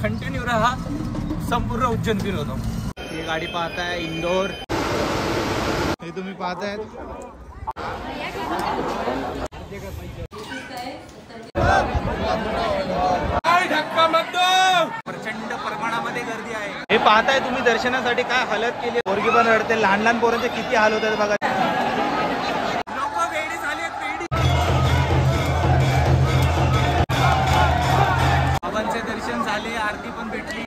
Continue रहा, संपूर्ण उज्जैन फिरवतो। ही गाडी पाहताय इंदोर, हे तुम्ही पाहताय प्रचंड प्रमाणामध्ये गर्दी आहे। हे पाहताय तुम्ही दर्शनासाठी काय हालत केली, पोरगी पण रडते, लहान लहान पोरांचे किती हाल होतात बघा। लोक वेडी झाली आहेत, वेडी। बाबांचे दर्शन झाले, आरती पण भेटली।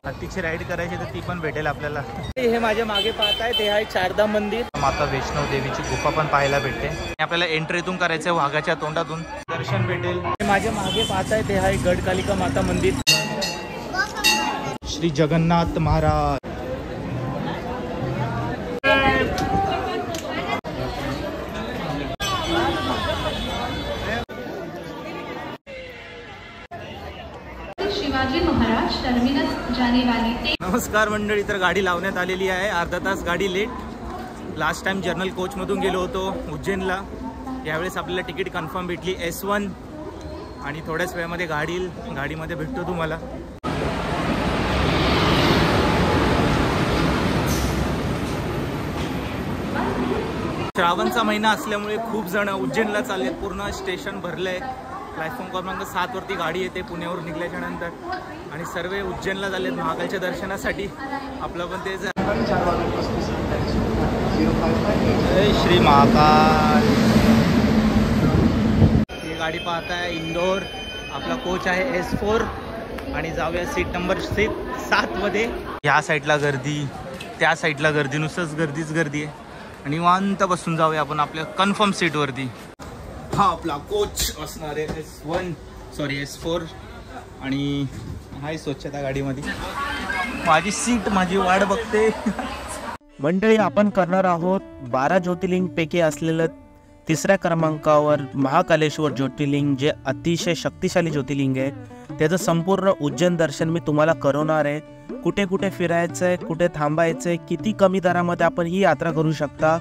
हत्तीची राईड करायची तर ती पण भेटेल आपल्याला। हे माझ्या मागे पाहताय ते आहे शारदा मंदिर, माता वैष्णव देवीची गुफा पण पाहायला भेटते। आपल्याला एंट्री इथून करायचंय, वाघाच्या तोंडातून दर्शन भेटेल। माझ्या मागे पाहताय ते आहे गडकालिका माता मंदिर, श्री जगन्नाथ महाराज। शिवाजी महाराज टर्मिनस जाने वाली। नमस्कार मंडळी, तर गाडी लावण्यात आलेली आहे, अर्धा तास गाडी late. Last time general coach मधून गेलो होतो उज्जैनला, यावेळेस आपल्याला तिकीट कन्फर्म भेटली S1 आणि थोड्याच वेळामध्ये गाडीमध्ये भेटतो तुम्हाला। श्रावणचा महिना असल्यामुळे खूप जण उज्जैनला चालले, पूर्ण स्टेशन भरलंय। प्लॅटफॉर्म क्रमांक 7 वरती गाडी येते पुण्यावर निघल्याच्या नंतर, आणि सर्व उज्जैनला चाललेत महाकालच्या दर्शनासाठी। आपलं पण तेच आहे। जय श्री महाकाल। ही गाडी पाहताय इंदोर, आपला कोच आहे S4 आणि जाऊया सीट नंबर 7 मध्ये। या साईडला गर्दी, त्या साईडला गर्दी, नुसतंच गर्दीच गर्दी आहे, आणि निवांत बसून जाऊया आपण आपल्या कन्फर्म सीट वरती। हा आपला कोच असणार आहे S4 आणि हाय स्वच्छता गाडीमध्ये। माझी सीट माझी वाट बघते। मंडळी, आपण करणार आहोत 12 ज्योतिर्लिंग पैकी असलेलं 3ऱ्या क्रमांकावर महाकालेश्वर ज्योतिर्लिंग, जे अतिशय शक्तिशाली ज्योतिर्लिंग आहे। त्याचं संपूर्ण उज्जैन दर्शन मी तुम्हाला करवणार आहे। कुठे कुठे फिरायचं आहे, कुठे थांबायचं आहे, किती कमी दरामध्ये आपण ही यात्रा करू शकता,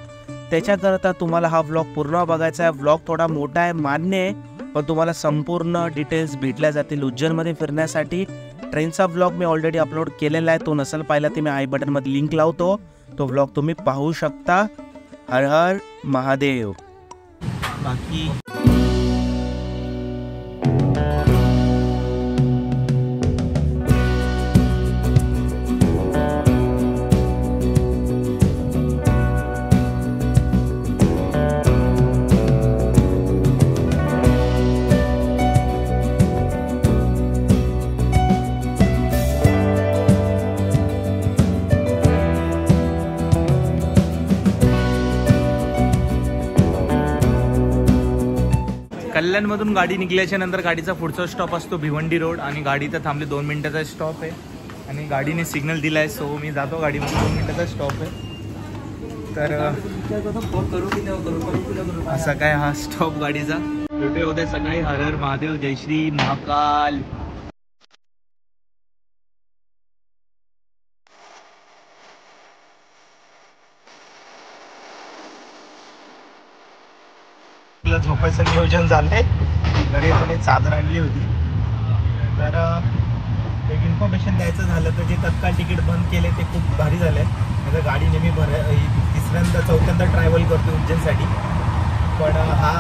त्याच्याकरता तुम्हाला हा व्लॉग पूर्ण बघायचा आहे। व्लॉग थोडा मोठा आहे मान्य आहे, पण तुम्हाला संपूर्ण डिटेल्स भेटल्या जातील उज्जैनमध्ये फिरण्यासाठी। ट्रेनचा व्लॉग मी ऑलरेडी अपलोड केलेला आहे, तो नसेल पाहिला ते मी आय बटनमध्ये लिंक लावतो, तो व्लॉग तुम्ही पाहू शकता। हर हर महादेव। बाकी कल्याणमधून गाडी निघल्याच्या नंतर गाडीचा पुढचा स्टॉप असतो भिवंडी रोड, आणि गाडी तर थांबली 2 मिनिटाचा स्टॉप आहे, आणि गाडीने सिग्नल दिलाय, सो मी जातो गाडीमध्ये। 2 मिनिटाचा स्टॉप आहे, तर असा काय हा स्टॉप गाडीचा। भेटूया उद्या सकाळी। हर हर महादेव, जय श्री महाकाल। झोपायचं नियोजन झालंय, घरी तुम्ही चादर आणली होती। तर एक इन्फॉर्मेशन द्यायचं झालं तर जे तत्काळ तिकीट बंद केले ते खूप भारी झाले। म्हणजे गाडी नेहमी 3ऱ्यांदा-4थ्यांदा ट्रॅव्हल करतो उज्जैनसाठी, पण हा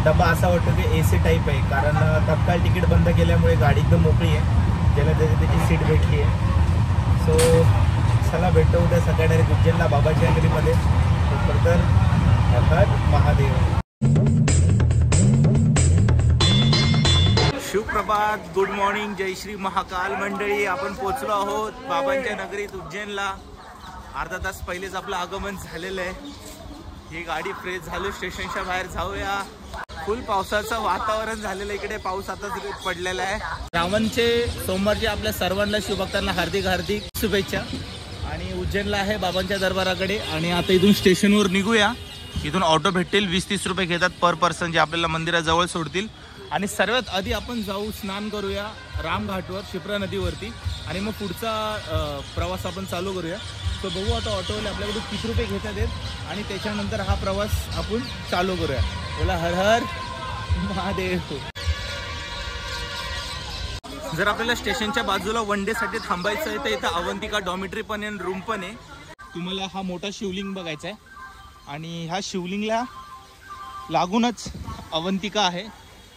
डबा असा वाटतो की AC टाईप आहे, कारण तत्काळ तिकीट बंद केल्यामुळे गाडी एकदम मोकळी आहे, ज्याला त्याची सीट भेटली आहे। सो चला भेटतो उद्या सकाळी डायरेक्ट उज्जैनला बाबाच्या नगरीमध्ये। तर हर हर महादेव। सुप्रभात, गुड मॉर्निंग, जय श्री महाकाल मंडळी। आपण पोहोचलो आहोत बाबांच्या नगरीत उज्जैनला। अर्धा तास पहिलेच आपलं आगमन झालेलं आहे। ही गाडी फ्रेश झालो, स्टेशनच्या बाहेर जाऊया। फुल पावसाचं वातावरण झालेलं इकडे, पाऊस आताच पडलेला आहे। श्रावणचे सोमवारचे आपल्या सर्वांना शिवभक्तांना हार्दिक हार्दिक शुभेच्छा। आणि उज्जैनला आहे बाबांच्या दरबाराकडे, आणि आता इथून स्टेशनवर निघूया। इथून ऑटो भेटतील, 20-30 रुपये घेतात पर पर्सन, जे आपल्याला मंदिराजवळ सोडतील। आणि सर्वात आधी आपण जाऊ स्नान करूया रामघाटवर, शिप्रा नदीवरती, आणि मग पुढचा प्रवास आपण चालू करूया। तो बघू आता ऑटोवाले आपल्याकडून किती रुपये घेतात आहेत, आणि त्याच्यानंतर हा प्रवास आपण चालू करूया। बोला हर हर महादेव। जर आपल्याला स्टेशनच्या बाजूला वन डे साठी थांबायचं आहे तर इथं अवंतिका डॉमिटरी पण आहे, रूम पण आहे. तुम्हाला हा मोठा शिवलिंग बघायचा आहे आणि ह्या शिवलिंगला लागूनच अवंतिका आहे.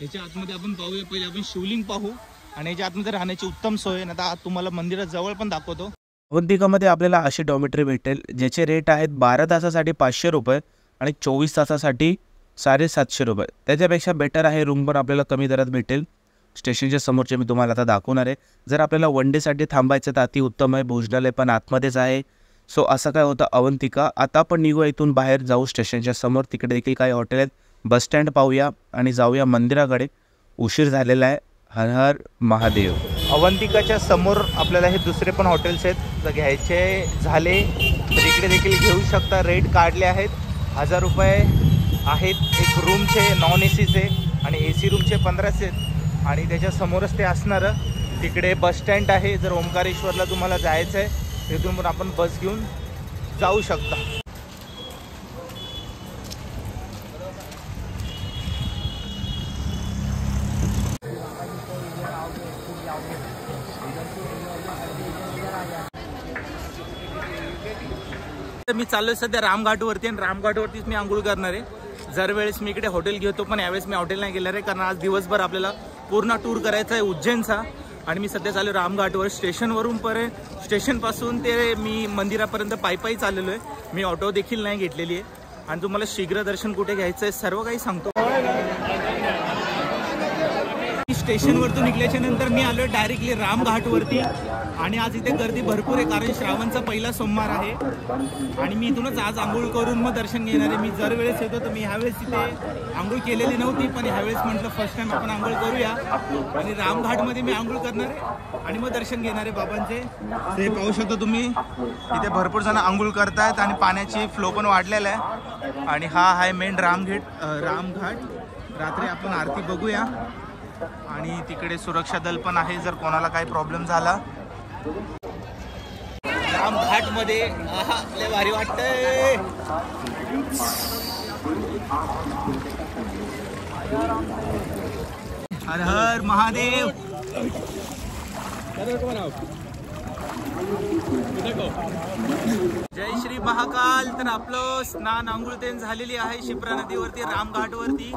याच्या आतमध्ये आपण पाहूया. पहिले आपण शिवलिंग पाहू आणि याच्या आतमध्ये राहण्याची उत्तम सोय आहे. आता तुम्हाला मंदिरात जवळ पण दाखवतो. अवंतिकामध्ये आपल्याला अशी डॉमिटरी भेटेल ज्याचे रेट आहेत 12 तासासाठी 500 रुपये आणि 24 तासासाठी 750 रुपये. त्याच्यापेक्षा बेटर आहे, रूम पण आपल्याला कमी दरात भेटेल. स्टेशनच्या समोरचे मी तुम्हाला आता दाखवणार आहे. जर आपल्याला वन डेसाठी थांबायचं तर अति उत्तम आहे. भोजनालय पण आतमध्येच आहे. सो असं काय होतं अवंतिका. आता आपण निघू इथून बाहेर जाऊ स्टेशनच्या समोर. तिकडे देखील काही हॉटेल आहेत. बसस्टँड पाहूया आणि जाऊया मंदिराकडे. उशीर झालेला आहे. हर हर महादेव. अवंतिकाच्या समोर आपल्याला हे दुसरे पण हॉटेल्स आहेत. जर घ्यायचे झाले तर इकडे देखील घेऊ शकता. रेट काढले आहेत. 1000 रुपये आहेत एक रूमचे, नॉन एसीचे आणि AC रूमचे 1500 आहेत. आणि त्याच्या समोरच ते असणारं तिकडे बसस्टँड आहे. जर ओंकारेश्वरला तुम्हाला जायचं आहे तिथून पण आपण बस घेऊन जाऊ शकता. मी चाललोय सध्या रामघाटवरती आणि रामघाटवरतीच मी आंघोळ करणार आहे. जर वेळेस मी इकडे हॉटेल घेतो पण यावेळेस मी हॉटेल नाही गेणार आहे कारण आज दिवसभर आपल्याला पूर्ण टूर करायचा आहे उज्जैनचा. आणि मी सध्या चालू रामघाटवर. स्टेशनवरून स्टेशनपासून ते मी मंदिरापर्यंत पायी चाललेलो आहे. मी ऑटो देखील नाही घेतलेली आहे. आणि तुम्हाला शीघ्र दर्शन कुठे घ्यायचं आहे सर्व काही सांगतो. स्टेशनवरतून निघल्याच्या नंतर मी आलोय डायरेक्टली रामघाटवरती. आणि आज इथे गर्दी भरपूर आहे कारण श्रावणचा पहिला सोमवार आहे. आणि मी इथूनच आज आंघोळ करून मग दर्शन घेणार आहे. मी जर वेळेस येतो तर मी ह्यावेळेस इथे आंघोळ केलेली नव्हती पण ह्यावेळेस म्हटलं फर्स्ट टाइम आपण आंघोळ करूया. आणि रामघाटमध्ये मी आंघोळ करणार आहे आणि मग दर्शन घेणार आहे बाबांचे. ते पाहू शकतो तुम्ही इथे भरपूर जण आंघोळ करतायत आणि पाण्याची फ्लो पण वाढलेला आहे. आणि हा आहे मेन रामघाट. रात्री आपण आरती बघूया. आणि तिकडे सुरक्षा दल पण आहे जर कोणाला काही प्रॉब्लेम झाला. रामघाट मध्ये लय भारी वाटतंय. हर हर महादेव. जय श्री महाकाल. तर आपलं स्नान आंघोळ झालेली आहे शिप्रा नदीवरती रामघाटवरती.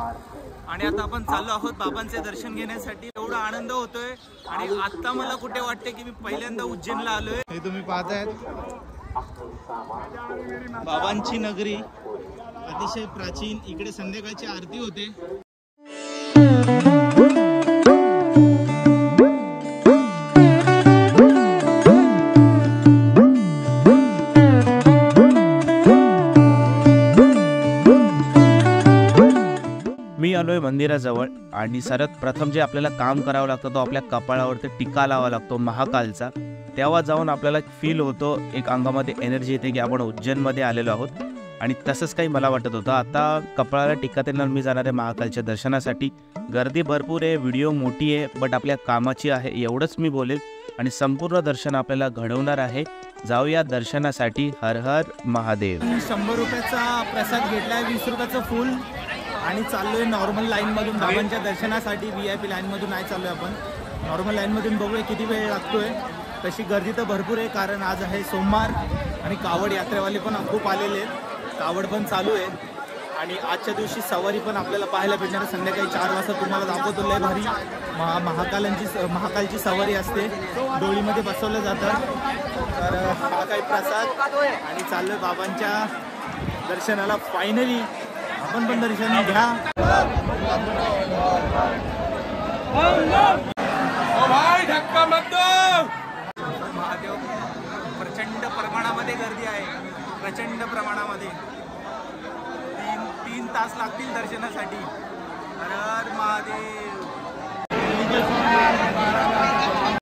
आणि आता आपण चाललो आहोत बाबांचे दर्शन घेण्यासाठी. एवढा आनंद होतोय आणि आता मला कुठे वाटते की मी पहिल्यांदा उज्जैनला आलोय. हे तुम्ही पाहतायत बाबांची नगरी अतिशय प्राचीन. इकडे संध्याकाळची आरती होते. मी आलोय मंदिराजवळ आणि सर्वात प्रथम जे आपल्याला काम करावं लागतं तो आपल्या कपाळावरती टिका लावा लागतो महाकालचा. तेव्हा जाऊन आपल्याला फील होतो, एक अंगामध्ये एनर्जी येते की आपण उज्जैनमध्ये आलेलो आहोत. आणि तसंच काही मला वाटत होतं. आता कपाळाला टिका देणार मी जाणार आहे महाकालच्या दर्शनासाठी. गर्दी भरपूर आहे, व्हिडिओ मोठी आहे बट आपल्या कामाची आहे एवढंच मी बोलेल. आणि संपूर्ण दर्शन आपल्याला घडवणार आहे. जाऊया दर्शनासाठी. हर हर महादेव. 100 रुपयाचा प्रसाद घेतलाय, 20 रुपयाचं फुल. आणि चाललोय नॉर्मल लाईनमधून बाबांच्या दर्शनासाठी. VIP लाईनमधून नाही चाललोय आपण, नॉर्मल लाईनमधून. बघूया किती वेळ लागतोय. तशी गर्दी तर भरपूर आहे कारण आज आहे सोमवार आणि कावड यात्रेवाले पण खूप आलेले आहेत. कावड पण चालू आहे. आणि आजच्या दिवशी सवारी पण आपल्याला पाहायला भेटणार. संध्याकाळी 4 वाजता तुम्हाला दाखवतो. लय भारी महाकालची सवारी असते. डोळीमध्ये बसवलं जातं. तर हा काही प्रसाद. आणि चाललोय बाबांच्या दर्शनाला. फायनली आपण पण दर्शन घ्या. महादेव. प्रचंड प्रमाणामध्ये गर्दी आहे, प्रचंड प्रमाणामध्ये. 3 तास लागतील दर्शनासाठी. हर हर महादेव.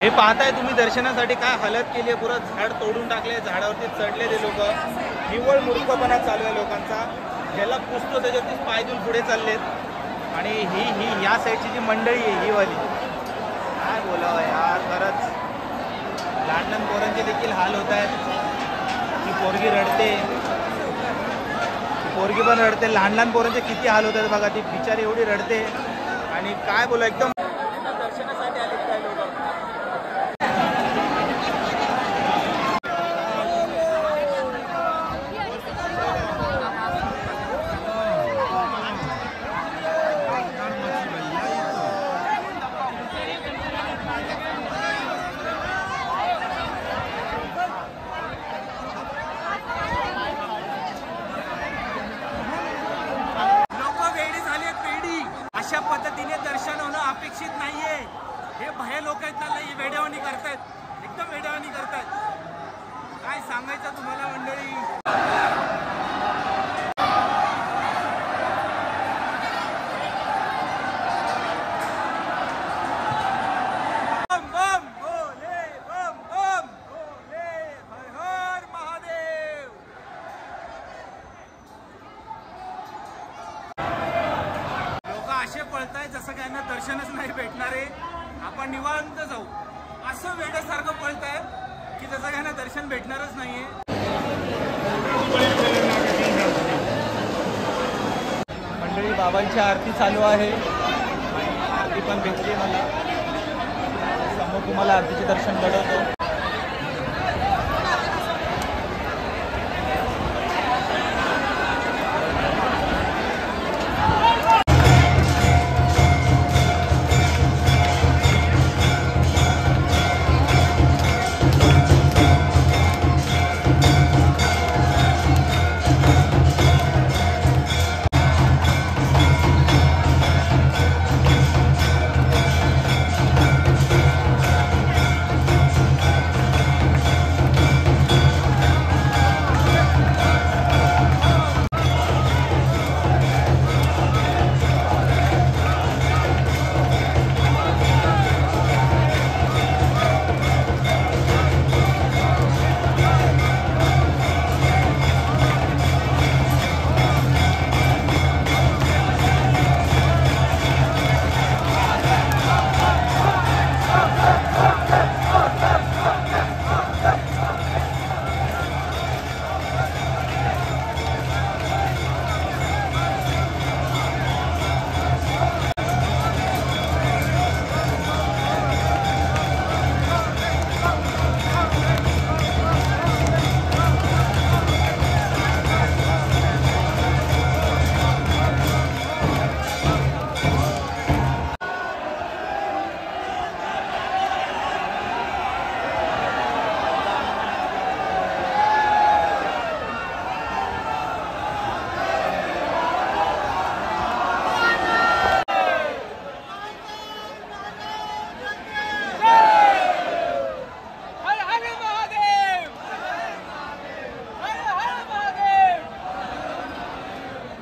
हे पाहताय तुम्ही दर्शनासाठी काय हालत केली आहे. पुरं झाड तोडून टाकले, झाडावरती चढले ते लोक. निव्वळ मूर्खपणा चालू आहे लोकांचा. ज्याला पुसतो त्याच्यावरतीच पाय देऊन पुढे चाललेत. आणि ही या साईडची जी मंडळी आहे ही वाली, काय बोलावं यार. खरंच लहान लहान पोरांचे देखील हाल होत आहेत. ती पोरगी रडते, पोरगी पण रडते. लहान लहान पोरांचे किती हाल होत आहेत बघा. ती बिचारी एवढी रडते. आणि काय बोला एकदम दर्शनासाठी आले काय लोक. भये लोक आहेत ना, ही वेड्यावानी करतायत, एकदम वेड्यावानी करतायत. काय सांगायचं तुम्हाला मंडळी. पळताय जसं काय ना दर्शनच नाही भेटणार आहे. आपण निवांत जाऊ असं वेड्यासारखं पळताय की जसं काय ना दर्शन भेटणारच नाहीये. मंडळी बाबांची आरती चालू आहे. आरती पण भेटली मला. समोर तुम्हाला आरतीचे दर्शन घडवतो.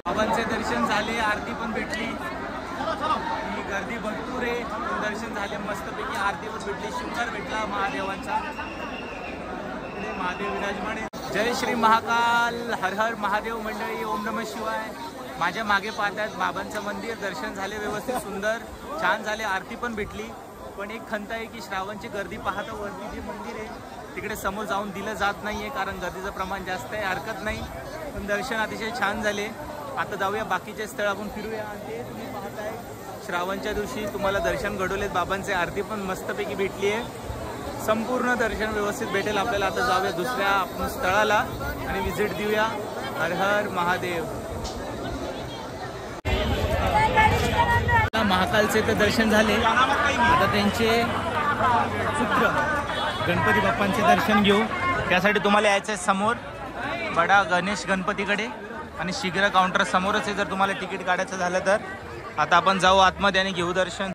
बाबांचे दर्शन झाले, आरती पण भेटली. ही गर्दी भरपूर आहे. दर्शन झाले मस्तपैकी, आरती पण भेटली, शृंगार भेटला महादेवांचा. इकडे महादेव विराजमान आहे. जय श्री महाकाल, हर हर महादेव मंडळी, ओम नमः शिवाय. माझ्या मागे पाहतात बाबांचं मंदिर. दर्शन झाले व्यवस्थित, सुंदर छान झाले, आरती पण भेटली. पण एक खंत आहे की श्रावणची गर्दी पाहता वरती जे मंदिर आहे तिकडे समोर जाऊन दिलं जात नाहीये, कारण गर्दीचं प्रमाण जास्त आहे. हरकत नाही, पण दर्शन अतिशय छान झाले. आता जाऊया बाकीचे स्थळ आपण फिरूया. ते तुम्ही पाहताय श्रावणच्या दिवशी तुम्हाला दर्शन घडवलेत बाबांचे, आरती पण मस्तपैकी भेटली आहे. संपूर्ण दर्शन व्यवस्थित भेटेल आपल्याला. आता जाऊया दुसऱ्या आपण स्थळाला आणि विजिट देऊया. हर हर महादेव. महाकालचे तर दर्शन झाले. आता त्यांचे पुत्र गणपती बाप्पांचे दर्शन घेऊ. त्यासाठी तुम्हाला यायचं आहे समोर बडा गणेश गणपतीकडे, आणि शीघ्र काउंटर समोरच आहे जर तुम्हाला तिकीट काढायचं झालं तर. आता आपण जाऊ आतमध्ये आणि घेऊ दर्शन.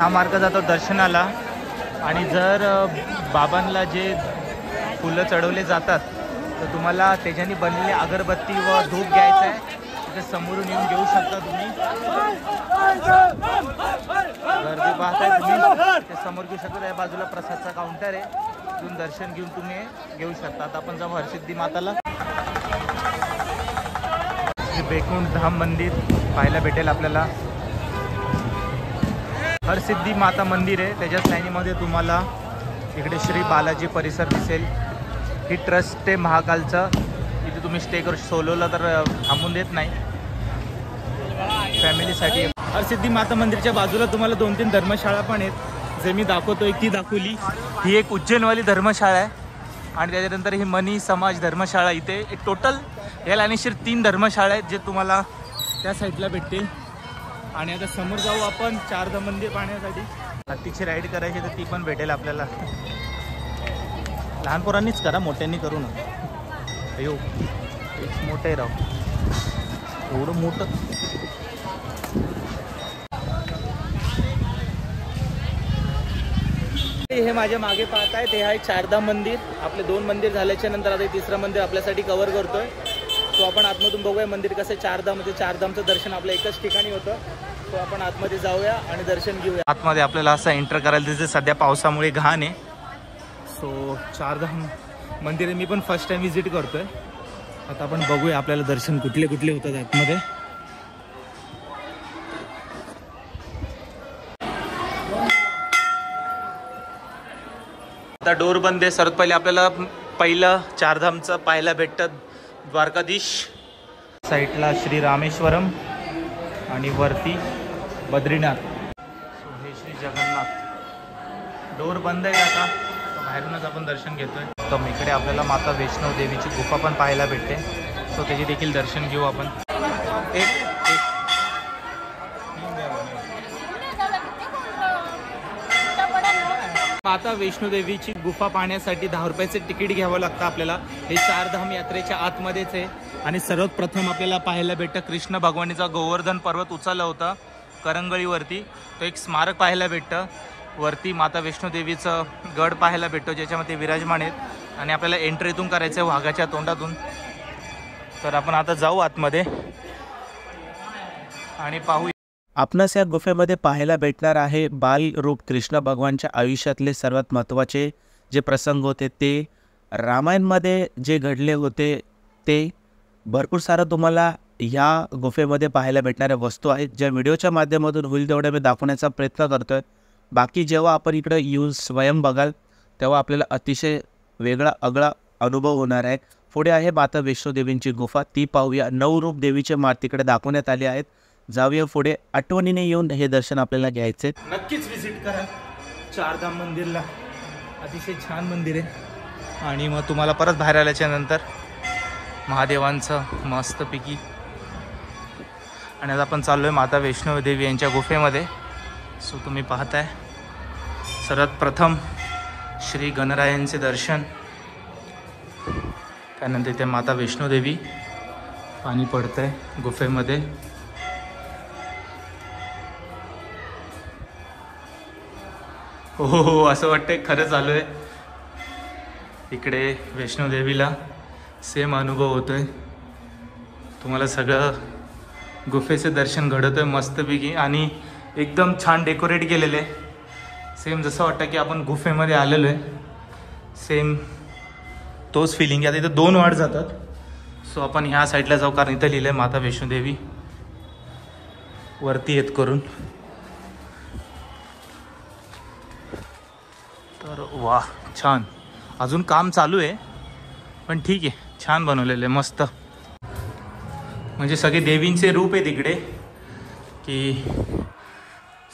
हा मार्ग जातो दर्शनाला. आणि जर बाबांना जे फुलं चढवले जातात तर तुम्हाला त्याच्यानी बनलेली अगरबत्ती व धूप घ्यायचं आहे. तिथे समोरून येऊन घेऊ शकता तुम्ही. गर्दी पाहताय तुम्ही, ते समोर घेऊ शकता. त्या बाजूला प्रसादचा काउंटर आहे, तिथून दर्शन घेऊन तुम्ही घेऊ शकता. आता आपण जाऊ हरसिद्धी माताला. बेकुंड धाम मंदिर पाहायला भेटेल आपल्याला. हरसिद्धी माता मंदिर आहे, त्याच्याच लाईनीमध्ये तुम्हाला इकडे श्री बालाजी परिसर दिसेल. ही ट्रस्ट आहे महाकालचं. इथे तुम्ही स्टे करू, सोलोला तर थांबून देत नाही, फॅमिलीसाठी. हरसिद्धी माता मंदिरच्या बाजूला तुम्हाला 2-3 धर्मशाळा पण आहेत, जे मी दाखवतो. एक ती दाखवली, ही एक उज्जैनवाली धर्मशाळा आहे. आणि त्याच्यानंतर ही मनी समाज धर्मशाळा. इथे एक टोटल या लाईनीशीर 3 धर्मशाळा आहेत जे तुम्हाला त्या साईडला भेटतील. आणि आता समोर जाऊ आपण चारधाम मंदिर पाहण्यासाठी. हत्तीची राईड करायची तर ती पण भेटेल आपल्याला. लहान पोरांनीच करा, मोठ्यांनी करू नका. अयो एक मोठं आहे राव, एवढं मोठं. हे माझ्या मागे पाहताय ते आहे चारधाम मंदिर. आपले 2 मंदिर झाल्याच्या नंतर आता तिसरं मंदिर आपल्यासाठी कव्हर करतोय. तो आपण आतमधून बघूया मंदिर कसं. चारधामचं दर्शन आपलं एकच ठिकाणी होतं. तो आपण आतमध्ये जाऊया आणि दर्शन घेऊया. आतमध्ये आपल्याला असं एंटर करायला दिसते. सध्या पावसामुळे घाण आहे. सो चारधाम मंदिर मी पण फर्स्ट टाइम व्हिजिट करतोय. आता आपण बघूया आपल्याला दर्शन कुठले कुठले होतात आतमध्ये. आता डोर बंद आहे. सर्वात पहिले आपल्याला पहिलं चारधामचं पाहायला भेटतं द्वारकाधीश. साईडला श्री रामेश्वरम आणि वरती बद्रीनाथ. सो हे श्री जगन्नाथ. डोर बंद आहे आता, बाहेरूनच आपण दर्शन घेतोय. तर इकडे आपल्याला माता वैष्णव देवीची गुफा पण पाहायला भेटते. सो त्याची देखील दर्शन घेऊ आपण. माता वैष्णोदेवीची गुफा पाहण्यासाठी 10 रुपयाचे तिकीट घ्यावं लागतं आपल्याला. हे चारधाम यात्रेच्या आतमध्येच आहे. आणि सर्वात प्रथम आपल्याला पाहायला भेटतं कृष्ण भगवानीचा गोवर्धन पर्वत उचलला होता करंगळीवरती. तो एक स्मारक पाहायला भेटतं. वरती माता वैष्णोदेवीचं गड पाहायला भेटतो ज्याच्यामध्ये विराजमान आहेत. आणि आपल्याला एंट्री इथून करायचं आहे वाघाच्या तोंडातून. तर आपण आता जाऊ आतमध्ये आणि पाहू. आपणास या गुफेमध्ये पाहायला भेटणार आहे बालरूप कृष्ण भगवानच्या आयुष्यातले सर्वात महत्त्वाचे जे प्रसंग होते ते. रामायणमध्ये जे घडले होते ते. भरपूर सारं तुम्हाला ह्या गुफेमध्ये पाहायला भेटणाऱ्या वस्तू आहेत ज्या व्हिडिओच्या माध्यमातून होईल तेवढ्या मी दाखवण्याचा प्रयत्न करतो आहे. बाकी जेव्हा आपण इकडं येऊन स्वयं बघाल तेव्हा आपल्याला अतिशय वेगळा आगळा अनुभव होणार आहे. पुढे आहे माता वैष्णोदेवींची गुफा, ती पाहूया. 9 रूप देवीचे माळ तिकडे दाखवण्यात आले आहेत. जाऊया पुढे. आठवणीने येऊन हे दर्शन आपल्याला घ्यायचे. नक्कीच व्हिजिट करा चारधाम मंदिरला. अतिशय छान मंदिर आहे. आणि मग तुम्हाला परत बाहेर आल्याच्या नंतर महादेवांचं मस्तपैकी. आणि आता आपण चाललो आहे माता वैष्णोदेवी यांच्या गुफेमध्ये. सो तुम्ही पाहताय सर्वात प्रथम श्री गणरायांचे दर्शन, त्यानंतर ते माता वैष्णोदेवी. पाणी पडतंय गुफेमध्ये. हो असं वाटतंय खरंच आलो आहे इकडे वैष्णोदेवीला. सेम अनुभव होतोय. तुम्हाला सगळं गुफेचे दर्शन घडवतोय मस्तपैकी. आणि एकदम छान डेकोरेट केलेलं आहे. सेम जसं वाटतं की आपण गुफेमध्ये आलेलो आहे. सेम तोच फिलिंग आहे. आता इथं 2 वाट जातात. सो आपण ह्या साईडला जाऊ कारण इथं लिहिलं आहे माता वैष्णोदेवी वरती येत करून. तर वा छान. अजून काम चालू आहे पण ठीक आहे. छान बनवलेलं आहे मस्त. म्हणजे सगळे देवींचे रूप आहे तिकडे की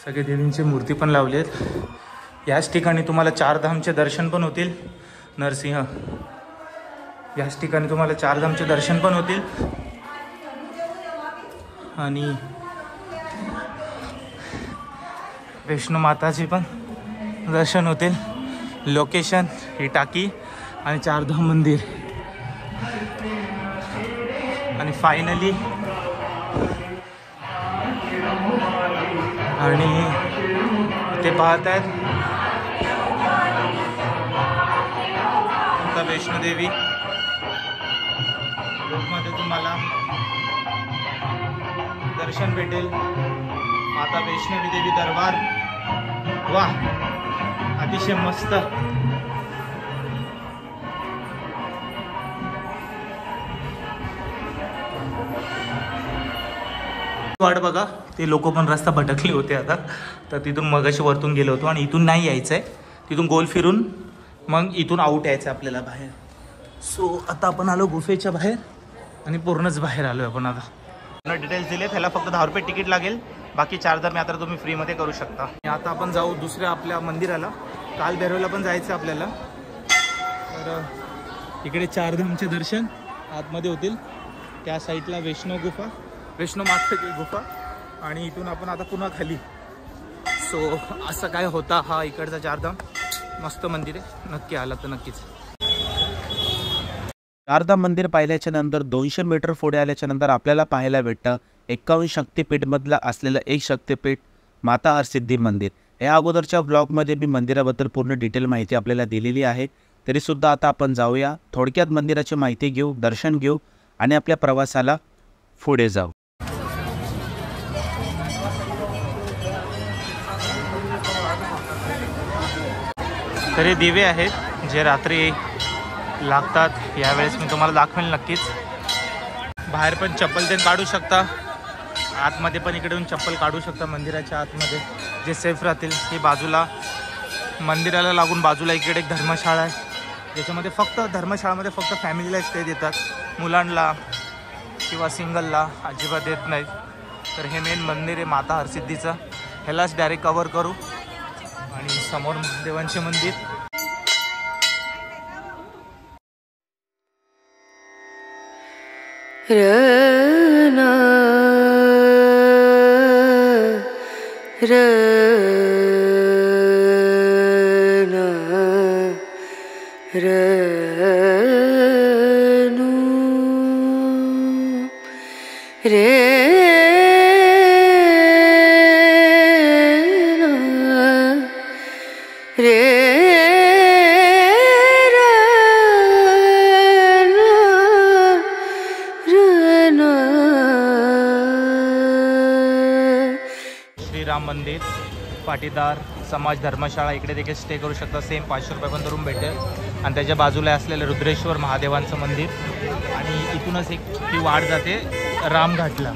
सगळे देवींची मूर्ती पण लावली आहेत. याच ठिकाणी तुम्हाला चारधामचे दर्शन पण होतील. नरसिंह याच ठिकाणी तुम्हाला चारधामचे दर्शन पण होतील. आणि वैष्णो माताचे पण दर्शन होतील. लोकेशन ही टाकी आणि चारधाम मंदिर. आणि फायनली आणि ते पाहत आहेत माता वैष्णोदेवी रूपमध्ये तुम्हाला दर्शन भेटेल. माता वैष्णवी देवी दरबार. वा अतिशय मस्त. वाट बघा ते लोक पण रस्ता भटकले होते आता. तर तिथून मगाशी वरतून गेलो होतो आणि इथून नाही यायचं आहे. तिथून गोल फिरून मग इथून आऊट यायचं आहे आपल्याला बाहेर. सो आता आपण आलो गुफेच्या बाहेर आणि पूर्णच बाहेर आलो आपण. आता डिटेल्स दिले. त्याला फक्त 10 रुपये तिकीट लागेल. बाकी चारधाम यात्रा तुम्ही फ्रीमध्ये करू शकता. आता आपण जाऊ दुसऱ्या आपल्या मंदिराला. कालभैरवला पण जायचं आहे आपल्याला. तर इकडे चारधामचे दर्शन आतमध्ये होतील. त्या साईडला वैष्णव गुफा, वैष्णो मातेची गुफा. आणि इथून आपण आता पुन्हा खाली. सो असं काय होता हा इकडचा चारधाम. मस्त मंदिर आहे. नक्की आला तर नक्कीच. शारदा मंदिर पाहिल्याच्या नंतर 200 मीटर पुढे आल्याच्या नंतर आपल्याला पाहायला भेटतं 51 शक्तिपीठमधलं असलेलं एक शक्तिपीठ माता हरसिद्धी मंदिर. या अगोदरच्या ब्लॉगमध्ये मी मंदिराबद्दल पूर्ण डिटेल माहिती आपल्याला दिलेली आहे. तरीसुद्धा आता आपण जाऊया, थोडक्यात मंदिराची माहिती घेऊ, दर्शन घेऊ आणि आपल्या प्रवासाला पुढे जाऊ. तरी दिवे आहेत जे रात्री लागतात, यावेळेस मी तुम्हाला दाखवेल नक्कीच. बाहेर पण चप्पल ते काढू शकता, आतमध्ये पण इकडून चप्पल काढू शकता मंदिराच्या आतमध्ये, जे सेफ राहतील. ही बाजूला मंदिराला लागून बाजूला इकडे एक धर्मशाळा आहे, ज्याच्यामध्ये फक्त धर्मशाळामध्ये फक्त फॅमिलीला स्टे देतात, मुलांना किंवा सिंगलला अजिबात देत नाहीत. तर हे मेन मंदिर आहे माता हरसिद्धीचं, ह्यालाच डायरेक्ट कवर करू. आणि समोर महादेवांचे मंदिर. श्रीराम मंदिर, पाटीदार समाज धर्मशाळा, इकडे देखील स्टे करू शकता. सेम 500 रुपयापर्यंत रूम भेटेल. आणि त्याच्या बाजूला असलेलं रुद्रेश्वर महादेवांचं मंदिर. आणि इथूनच एक ती वाट जाते रामघाटला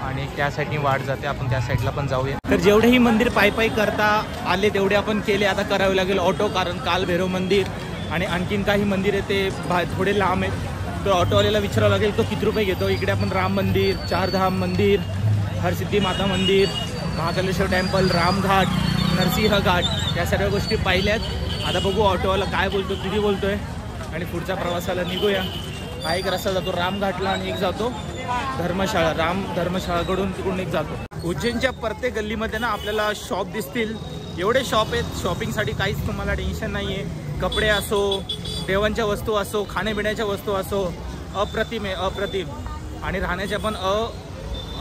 आणि त्या साईडनी वाट जाते, आपण त्या साईडला पण जाऊया. तर जेवढेही मंदिर पायी करता आले तेवढे आपण केले. आता करावे लागेल ऑटो, कारण कालभैरव मंदिर आणि आणखीन काही मंदिर आहे ते थोडे लांब आहेत. तर ऑटोवाल्याला विचारावं लागेल तो किती रुपये घेतो. इकडे आपण राम मंदिर, चारधाम मंदिर, हरसिद्धी माता मंदिर, महाकालेश्वर टेम्पल, रामघाट, नरसिंह घाट या सर्व गोष्टी पाहिल्यात. आता बघू ऑटोवाला काय बोलतो, किती बोलतोय आणि पुढच्या प्रवासाला निघूया. हा एक रस्ता जातो रामघाटला आणि एक जातो धर्मशाळा. धर्मशाळाकडून तिकडून एक जातो. उज्जैनच्या प्रत्येक गल्लीमध्ये ना आपल्याला शॉप दिसतील, एवढे शॉप आहेत. शॉपिंगसाठी काहीच तुम्हाला टेन्शन नाही आहे. कपडे असो, देवांच्या वस्तू असो, खाण्यापिण्याच्या वस्तू असो, अप्रतिम आहे, अप्रतिम. आणि राहण्याच्या पण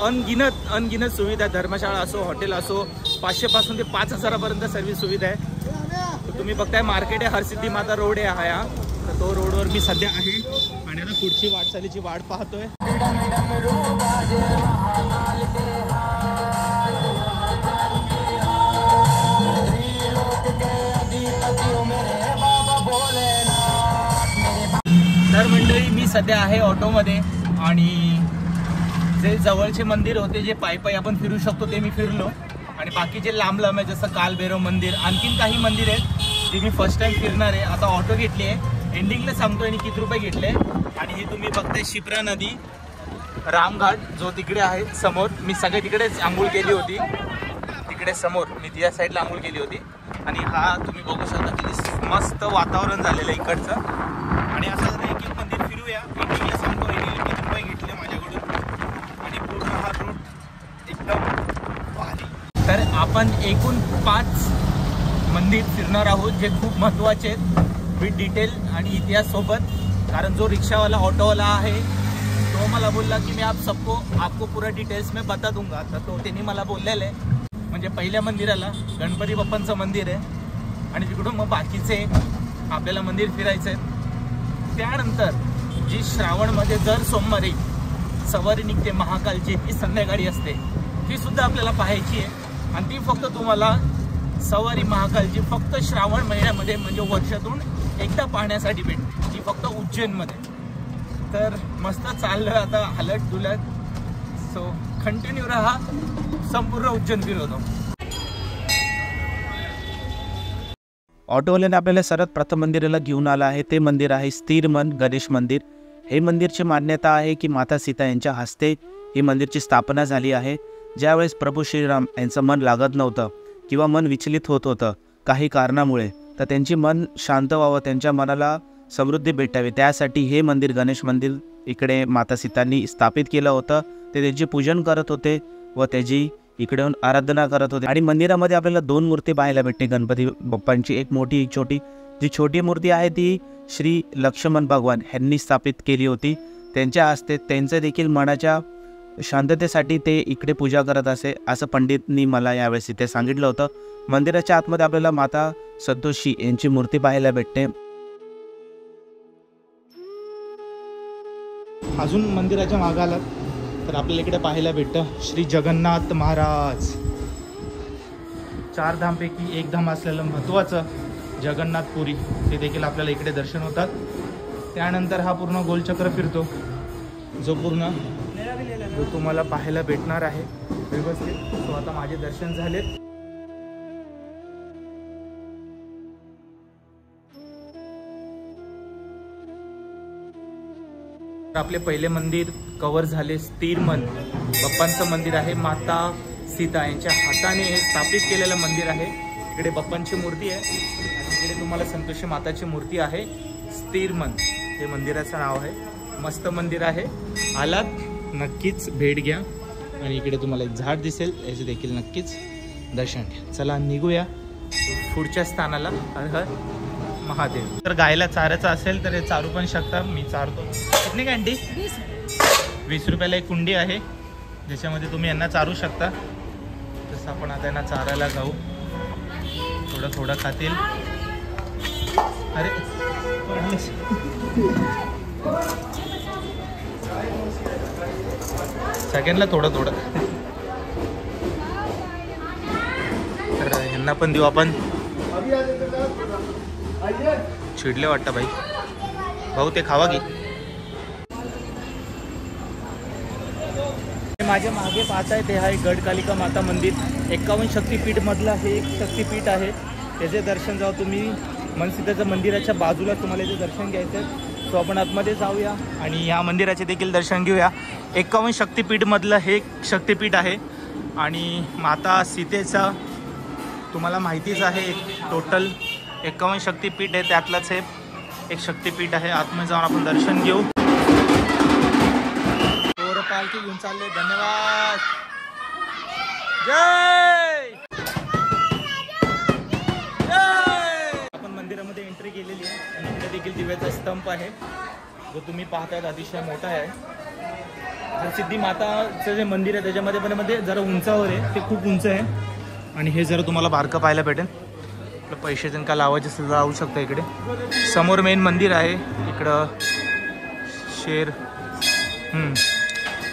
अनगिनत सुविधा. धर्मशाळा असो, हॉटेल असो, 500 पासून ते 5000पर्यंत सर्व्हिस सुविधा आहे. तर तुम्ही बघताय मार्केट आहे, हरसिद्धी माता रोड आहे हा. तर तो रोडवर मी सध्या आहे आणि आता पुढची वाटचालीची वाट पाहतोय. तर मंडळी मी सध्या आहे ऑटोमध्ये आणि जे जवळचे मंदिर होते जे पायी आपण फिरू शकतो ते मी फिरलो. आणि बाकी जे लांब आहे जसं कालभैरव मंदिर, आणखीन काही मंदिर आहेत ते मी फर्स्ट टाइम फिरणार आहे. आता ऑटो घेतली आहे, एंडिंगला सांगतो आणि किती रुपये घेतले. आणि हे तुम्ही बघताय शिप्रा नदी, रामघाट जो तिकडे आहे समोर. मी सगळे तिकडेच आंघोळ केली होती, तिकडे समोर मी त्या साईडला आंघोळ केली होती. आणि हा तुम्ही बघू शकता किती मस्त वातावरण झालेलं आहे इकडचं. आणि असं एक एक मंदिर फिरूया, एंडिंगला सांगतो एंडिंगला किती रुपये घेतले माझ्याकडून आणि पूर्ण हा रूट एकदम भारी. तर आपण एकूण 5 मंदिर फिरणार आहोत जे खूप महत्त्वाचे आहेत, विथ डिटेल आणि इतिहास सोबत. कारण जो रिक्षावाला ऑटोवाला आहे तो मला बोलला की मी आपको पूरा डिटेल्स में बता दूंगा. तर तो त्यांनी मला बोललेलं आहे. म्हणजे पहिल्या मंदिराला गणपती बाप्पांचं मंदिर आहे आणि तिकडून मग बाकीचे आपल्याला मंदिर फिरायचं आहे. त्यानंतर जी श्रावणमध्ये दर सोमवारी सवारी निघते महाकालची, ती संध्याकाळी असते, ती सुद्धा आपल्याला पाहायची आहे. आणि ती फक्त तुम्हाला सवारी महाकालची फक्त श्रावण महिन्यामध्ये म्हणजे वर्षातून एकदा पाहण्यासाठी भेटते, ती फक्त उज्जैनमध्ये. तर मस्त चाललं आता हलत डुलत. सो कंटिन्यू राहा, संपूर्ण उज्जैन फिरवतो. ऑटोवाल्याने आपल्याला सर्वात प्रथम मंदिराला घेऊन आला आहे. ते मंदिर आहे स्थिर मन गणेश मंदिर. हे मंदिरची मान्यता आहे की माता सीता यांच्या हस्ते ही मंदिरची स्थापना झाली आहे. ज्यावेळेस प्रभू श्रीराम यांचं मन लागत नव्हतं किंवा मन विचलित होत होतं काही कारणामुळे, तर त्यांची मन शांत व्हावं, त्यांच्या मनाला समृद्धी भेटावी, त्यासाठी हे मंदिर गणेश मंदिर इकडे माता सीतांनी स्थापित केलं होतं. ते त्यांचे पूजन करत होते व त्याची इकडे आराधना करत होते. आणि मंदिरामध्ये आपल्याला 2 मूर्ती पाहायला भेटते गणपती बाप्पांची, एक मोठी एक छोटी. जी छोटी मूर्ती आहे ती श्री लक्ष्मण भगवान यांनी स्थापित केली होती. त्यांच्या हस्ते त्यांचं देखील मनाच्या शांततेसाठी ते इकडे पूजा करत असे असं पंडितनी मला यावेळेस इथे सांगितलं होतं. मंदिराच्या आतमध्ये आपल्याला माता संतोषी यांची मूर्ती पाहायला भेटते. अजून मंदिराच्या मागे आलात तर आपल्याला इकडे पाहायला भेटतं श्री जगन्नाथ महाराज. 4 धामपैकी एक धाम असलेलं महत्त्वाचं जगन्नाथपुरी ते देखील आपल्याला इकडे दर्शन होतात. त्यानंतर हा पूर्ण गोलचक्र फिरतो जो तुम्हाला पाहायला भेटणार आहे व्यवस्थित. सो आता माझे दर्शन झालेत. आपले पहिले मंदिर कव्हर झाले. स्थिर मन बाप्पांचं मंदिर आहे. माता सीता यांच्या हाताने हे स्थापित केलेलं मंदिर आहे. इकडे बाप्पांची मूर्ती आहे आणि इकडे तुम्हाला संतोषी माताची मूर्ती आहे. स्थिर मन हे मंदिराचं नाव आहे. मस्त मंदिर आहे. आलात नक्कीच भेट घ्या. आणि इकडे तुम्हाला एक झाड दिसेल याचे देखील नक्कीच दर्शन घ्या. चला निघूया पुढच्या स्थानाला. हर हर महादेव. तर गायला चारायचं असेल तर हे चारू पण शकता. मी चारतो. कितनी का आंटी? 20 रुपयाला एक कुंडी आहे ज्याच्यामध्ये तुम्ही यांना चारू शकता. जसं आपण आता यांना चारायला जाऊ. थोडं थोडं खातील. अरे सगळ्यांना थोडं थोडं. तर ह्यांना पण देऊ आपण. चिडले वाटतं भाई. भाऊ ते खावा की. माझ्या मागे पाहताय ते आहे गडकालिका माता मंदिर. 51 शक्तिपीठ मधलं हे एक शक्तिपीठ आहे. त्याचे दर्शन जाऊ तुम्ही. मनसिद्धाच्या मंदिराच्या बाजूला तुम्हाला याचे दर्शन घ्यायचं. सो आपण आतमध्ये जाऊया आणि या मंदिराचे देखील दर्शन घेऊया. 51 शक्तिपीठ मधलं हे एक शक्तिपीठ आहे. आणि माता सीतेचा तुम्हाला माहितीच आहे. टोटल 51 शक्तिपीठ आहे. त्यातलंच हे एक शक्तिपीठ आहे. आतमध्ये जाऊन आपण दर्शन घेऊ. पालखी घेऊन चालले. धन्यवाद. जय जय. आपण मंदिरामध्ये एंट्री केलेली आहे आणि इकडे देखील दिव्याचा स्तंभ आहे जो तुम्ही पाहताय. अतिशय मोठा आहे. हरसिद्धी माताचं जे मंदिर आहे त्याच्यामध्ये पण मध्ये जरा उंचावर आहे. ते खूप उंच आहे. आणि हे जरा तुम्हाला बारकं पाहायला भेटेल. आपलं पैसे जण का लावायचे असेल लावू शकता. इकडे समोर मेन मंदिर आहे. इकडं शेर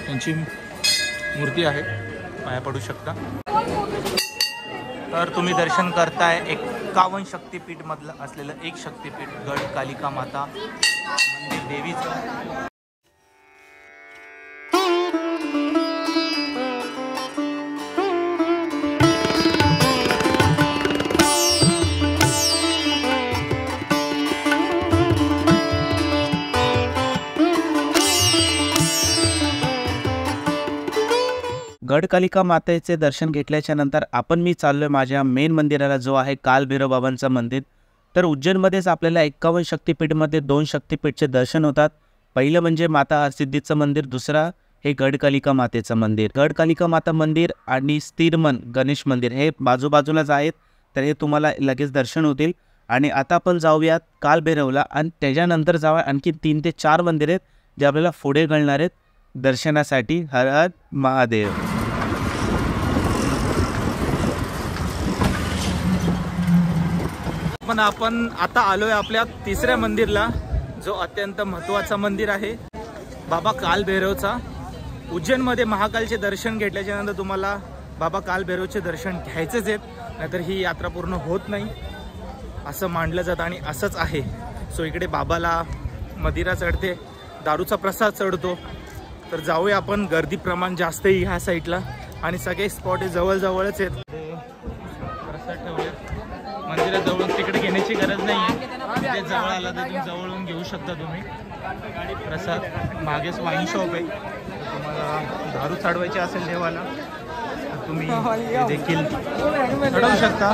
यांची मूर्ती आहे. पाया पडू शकता. तर तुम्ही दर्शन करताय 51 शक्तिपीठ मधलं असलेलं एक शक्तिपीठ गडकालिका माता मंदिर देवीचं. गडकालिका मातेचे दर्शन घेतल्याच्या नंतर मी चाललोय माझ्या मेन मंदिराला जो आहे कालभैरव बाबांचं मंदिर. तर उज्जैनमध्येच आपल्याला 51 शक्तिपीठमध्ये 2 शक्तिपीठचे दर्शन होतात. पहिलं म्हणजे माता हरसिद्धीचं मंदिर. दुसरा हे गडकालिका मातेचं मंदिर. गडकालिका माता मंदिर आणि स्थिरमन गणेश मंदिर हे बाजूबाजूलाच आहेत. तर हे तुम्हाला लगेच दर्शन होतील. आणि आता आपण जाऊयात कालभैरवला आणि त्याच्यानंतर जाऊया आणखी 3 ते 4 मंदिर आहेत जे आपल्याला पुढे घडणार आहेत दर्शनासाठी. हर हर महादेव. पण आपण आता आलोय आपल्या तिसऱ्या मंदिरला जो अत्यंत महत्त्वाचा मंदिर आहे बाबा कालभैरवचा. उज्जैनमध्ये महाकालचे दर्शन घेतल्याच्या नंतर तुम्हाला बाबा कालभैरवचे दर्शन घ्यायचेच आहेत. नाहीतर ही यात्रा पूर्ण होत नाही असं मानलं जातं आणि असंच आहे. सो इकडे बाबाला मदिरा चढते. दारूचा प्रसाद चढतो. तर जाऊया आपण. गर्दी प्रमाण जास्त आहे ह्या साईडला आणि सगळे स्पॉट हे जवळजवळच आहेत. प्रसाद ठेवले मंदिराजवळून. तिकडे घेण्याची गरज नाही आहे. तिथे जवळ आला तर तुम्ही जवळून घेऊ शकता तुम्ही प्रसाद. मागेच वाईन शॉप आहे. तुम्हाला दारू चढवायची असेल देवाला तर तुम्ही देखील चढवू शकता.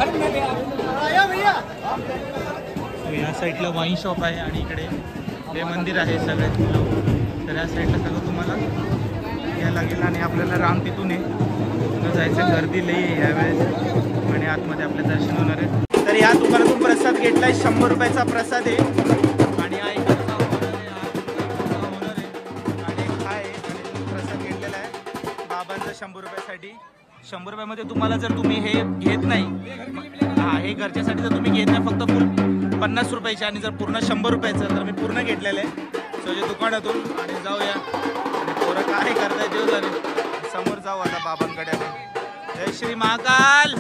या साईडला वाईन शॉप आहे आणि इकडे हे मंदिर आहे सगळे. तर या साईडला सगळं तुम्हाला यायला लागेल. आणि आपल्याला राम तिथून जायचं. गर्दी लई आहे यावेळेस आणि आतमध्ये आपले दर्शन होणार आहे. तर या दुकानातून प्रसाद घेतलाय 100 रुपयाचा प्रसाद आहे आणि आणि काय आणि प्रसाद घेतलेला आहे बाबांचा 100 रुपयासाठी. 100 रुपयामध्ये तुम्हाला जर तुम्ही हे घेत नाही, हा हे घरच्यासाठी जर तुम्ही घेत नाही फक्त फुल 50 रुपयाचे आणि जर पूर्ण 100 रुपयाचं तर मी पूर्ण घेतलेलं आहे सोच्या दुकानातून. आणि जाऊया आणि पोरं काय करताय देव जाणे. समोर जाऊ आता बाबांकडे. जय श्री महाकाल.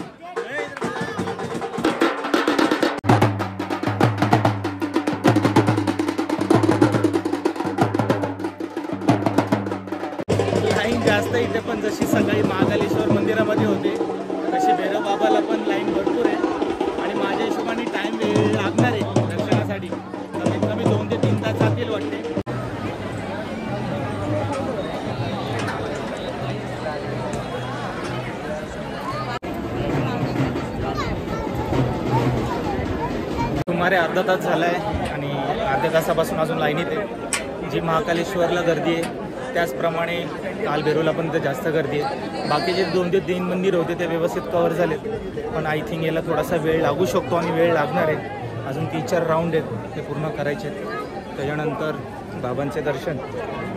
लाईन जास्त इथे पण जशी सकाळी महाकालेश्वर मंदिरामध्ये होते तशी भैरव बाबाला पण लाईन भरपूर आहे आणि माझ्या हिशोबाने टाइम वेळ लागणार आहे दर्शनासाठी. कमीत कमी 2 ते 3 तास जातील वाटते. सुमारे अर्धा तास झाला आहे आणि अर्ध्या तासापासून अजून लाईनीत आहे. जी महाकालेश्वरला गर्दी आहे त्याचप्रमाणे कालभैरवला पण इथे जास्त गर्दी आहे. बाकीचे 2 ते 3 मंदिर होते ते व्यवस्थित कव्हर झालेत, पण आय थिंक याला थोडासा वेळ लागू शकतो आणि वेळ लागणार आहे. अजून 3-4 राऊंड आहेत ते पूर्ण करायचे आहेत. त्याच्यानंतर बाबांचे दर्शन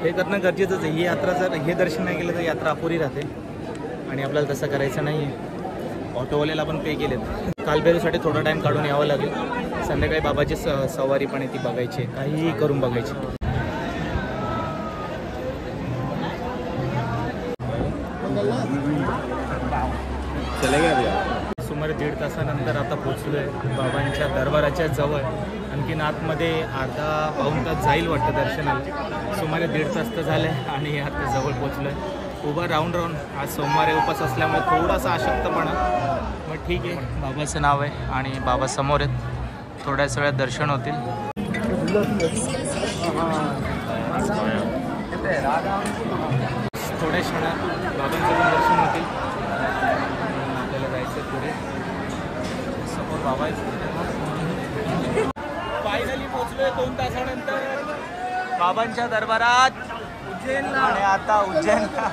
हे करणं गरजेचंच आहे. ही यात्रा जर हे दर्शन नाही केलं तर यात्रा अपुरी राहते आणि आपल्याला तसं करायचं नाही आहे. ऑटोवाल्याला पण पे केलेत. कालभैरवसाठी थोडा टाईम काढून यावं लागेल. संध्याकाळी बाबाची सवारी पण आहे ती बघायची, काहीही करून बघायची. सुमारे 1.5 तासानंतर आता पोचलो आहे बाबांच्या दरबाराच्या जवळ. आणखीन आतमध्ये अर्धा-पाऊण तास जाईल वाटतं दर्शनाला. सुमारे 1.5 तास तर झाले आणि आता जवळ पोचलो आहे. उभं राऊंड आज सोमवारी उपास असल्यामुळे थोडासा अशक्तपणा, मग ठीक आहे. बाबाचं नाव आहे आणि बाबा समोर आहेत. थोड्याच वेळात दर्शन होतील. थोड्या क्षणात बाबांचं पण दर्शन होतील. आपल्याला जायचं पुढे. समोर बाबा फायनली पोचलोय 2 तासानंतर बाबांच्या दरबारात उज्जैनला. आणि आता उज्जैनला